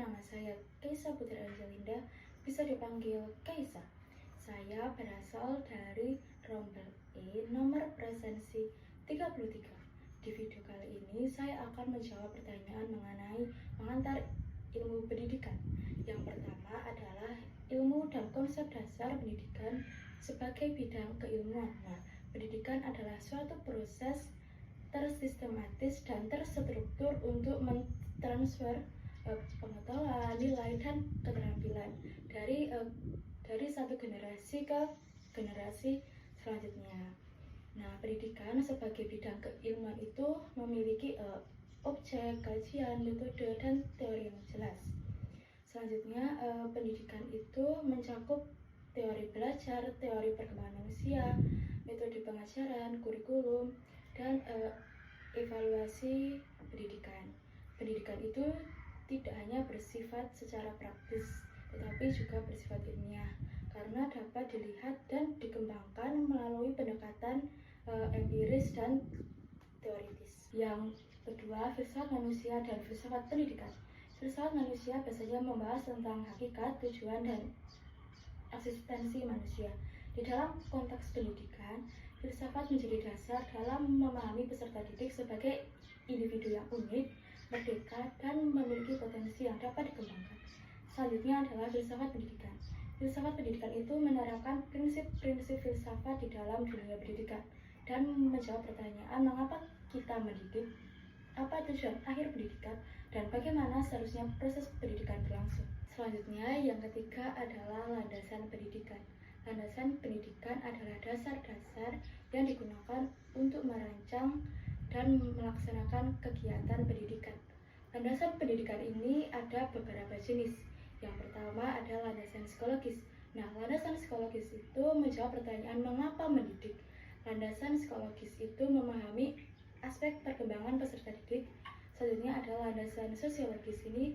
nama saya Kaisa Putri Angelinda, bisa dipanggil Kaisa. Saya berasal dari Rombel E nomor presensi 33. Di video kali ini saya akan menjawab pertanyaan mengenai mengantar ilmu pendidikan. Yang pertama adalah ilmu dan konsep dasar pendidikan sebagai bidang keilmuan. Nah, pendidikan adalah suatu proses tersistematis dan terstruktur untuk mentransfer pengetahuan, nilai, dan keterampilan dari satu generasi ke generasi selanjutnya. Nah, pendidikan sebagai bidang keilmuan itu memiliki objek, kajian, metode, dan teori yang jelas. Selanjutnya, pendidikan itu mencakup teori belajar, teori perkembangan manusia, metode pengajaran, kurikulum, dan evaluasi pendidikan. Pendidikan itu tidak hanya bersifat secara praktis, tetapi juga bersifat ilmiah, karena dapat dilihat dan dikembangkan melalui pendekatan empiris dan teoritis. Yang kedua, filsafat manusia dan filsafat pendidikan. Filsafat manusia biasanya membahas tentang hakikat, tujuan, dan eksistensi manusia. Di dalam konteks pendidikan, filsafat menjadi dasar dalam memahami peserta didik sebagai individu yang unik, merdeka, dan memiliki potensi yang dapat dikembangkan. Selanjutnya adalah filsafat pendidikan. Filsafat pendidikan itu menerapkan prinsip-prinsip filsafat di dalam dunia pendidikan dan menjawab pertanyaan mengapa kita mendidik, apa tujuan akhir pendidikan, dan bagaimana seharusnya proses pendidikan berlangsung. Selanjutnya, yang ketiga adalah landasan pendidikan. Landasan pendidikan adalah dasar-dasar yang digunakan untuk merancang dan melaksanakan kegiatan pendidikan. Landasan pendidikan ini ada beberapa jenis. Yang pertama adalah landasan psikologis. Nah, landasan psikologis itu menjawab pertanyaan mengapa mendidik. Landasan psikologis itu memahami aspek perkembangan peserta didik. Selanjutnya adalah landasan sosiologis. Ini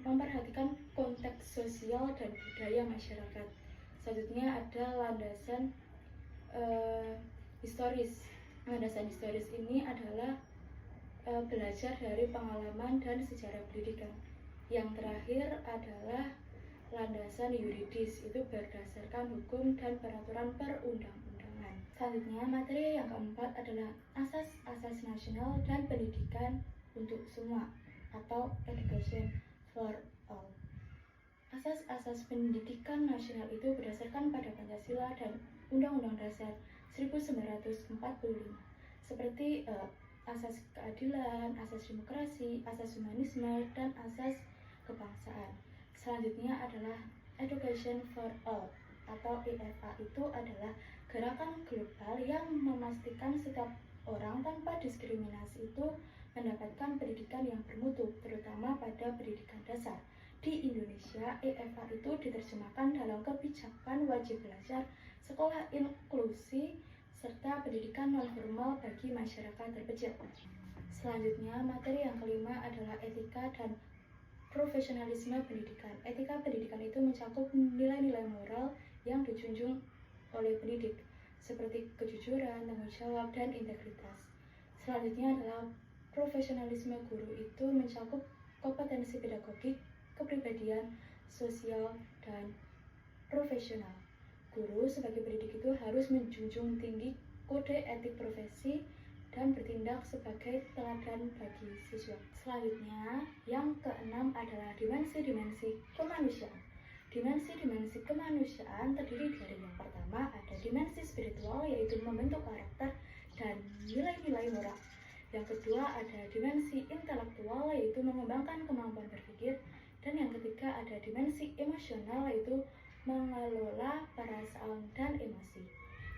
memperhatikan konteks sosial dan budaya masyarakat. Selanjutnya ada landasan historis. Landasan historis ini adalah belajar dari pengalaman dan sejarah pendidikan. Yang terakhir adalah landasan yuridis, itu berdasarkan hukum dan peraturan perundang-undangan. Selanjutnya, materi yang keempat adalah asas-asas nasional dan pendidikan untuk semua atau education for all. Asas-asas pendidikan nasional itu berdasarkan pada Pancasila dan Undang-Undang Dasar 1945, seperti asas keadilan, asas demokrasi, asas humanisme, dan asas kebangsaan. Selanjutnya adalah Education for All atau EFA. Itu adalah gerakan global yang memastikan setiap orang tanpa diskriminasi itu mendapatkan pendidikan yang bermutu, terutama pada pendidikan dasar. Di Indonesia, EFA itu diterjemahkan dalam kebijakan wajib belajar, sekolah inklusi, serta pendidikan non-formal bagi masyarakat terpencil. Selanjutnya, materi yang kelima adalah etika dan profesionalisme pendidikan. Etika pendidikan itu mencakup nilai-nilai moral yang dijunjung oleh pendidik, seperti kejujuran, tanggung jawab, dan integritas. Selanjutnya adalah profesionalisme guru, itu mencakup kompetensi pedagogik, kepribadian, sosial, dan profesional. Guru sebagai pendidik itu harus menjunjung tinggi kode etik profesi dan bertindak sebagai teladan bagi siswa. Selanjutnya, yang keenam adalah dimensi-dimensi kemanusiaan. Dimensi-dimensi kemanusiaan terdiri dari yang pertama ada dimensi spiritual, yaitu membentuk karakter dan nilai-nilai moral. Yang kedua ada dimensi intelektual, yaitu mengembangkan kemampuan berpikir. Dan yang ketiga ada dimensi emosional, yaitu mengelola perasaan dan emosi.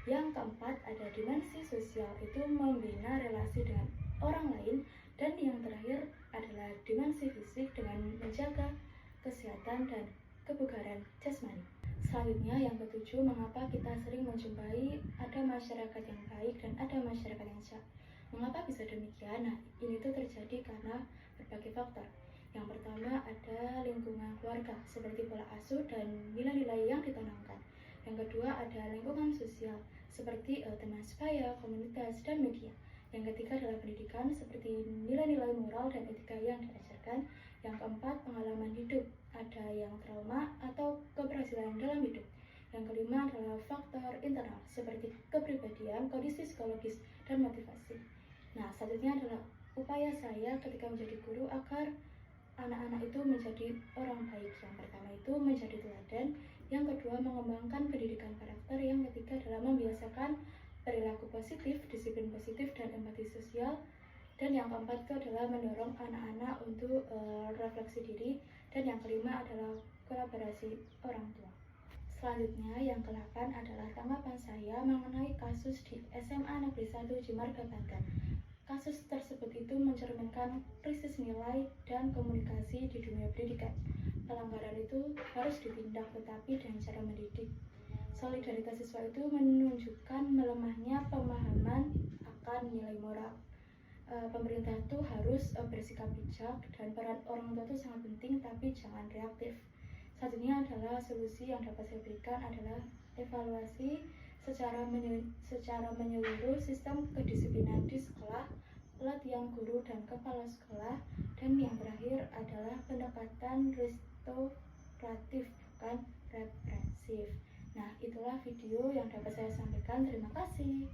Yang keempat ada dimensi sosial, itu membina relasi dengan orang lain. Dan yang terakhir adalah dimensi fisik dengan menjaga kesehatan dan kebugaran jasmani. Selanjutnya yang ketujuh, mengapa kita sering menjumpai ada masyarakat yang baik dan ada masyarakat yang jahat. Mengapa bisa demikian? Nah, ini tuh terjadi karena berbagai faktor. Yang pertama ada lingkungan keluarga, seperti pola asuh dan nilai-nilai yang ditanamkan. Yang kedua ada lingkungan sosial, seperti teman sebaya, komunitas, dan media. Yang ketiga adalah pendidikan, seperti nilai-nilai moral dan etika yang diajarkan. Yang keempat, pengalaman hidup. Ada yang trauma atau keberhasilan dalam hidup. Yang kelima adalah faktor internal seperti kepribadian, kondisi psikologis, dan motivasi. Nah, selanjutnya adalah upaya saya ketika menjadi guru agar anak-anak itu menjadi orang baik. Yang pertama itu menjadi teladan, yang kedua mengembangkan pendidikan karakter, yang ketiga adalah membiasakan perilaku positif, disiplin positif, dan empati sosial, dan yang keempat itu adalah mendorong anak-anak untuk refleksi diri, dan yang kelima adalah kolaborasi orang tua. Selanjutnya yang ke-8 adalah tanggapan saya mengenai kasus di SMA Negeri 1 Jimarga, Banten. Kasus tersebut itu mencerminkan krisis nilai dan komunikasi di dunia pendidikan. Pelanggaran itu harus ditindak, tetapi dengan cara mendidik. Solidaritas siswa itu menunjukkan melemahnya pemahaman akan nilai moral. Pemerintah itu harus bersikap bijak, dan peran orang tua itu sangat penting, tapi jangan reaktif. Selanjutnya adalah solusi yang dapat saya berikan adalah evaluasi secara menyeluruh sistem kedisiplinan di sekolah, pelatihan guru dan kepala sekolah, dan yang terakhir adalah pendekatan restoratif bukan represif. Nah, itulah video yang dapat saya sampaikan. Terima kasih.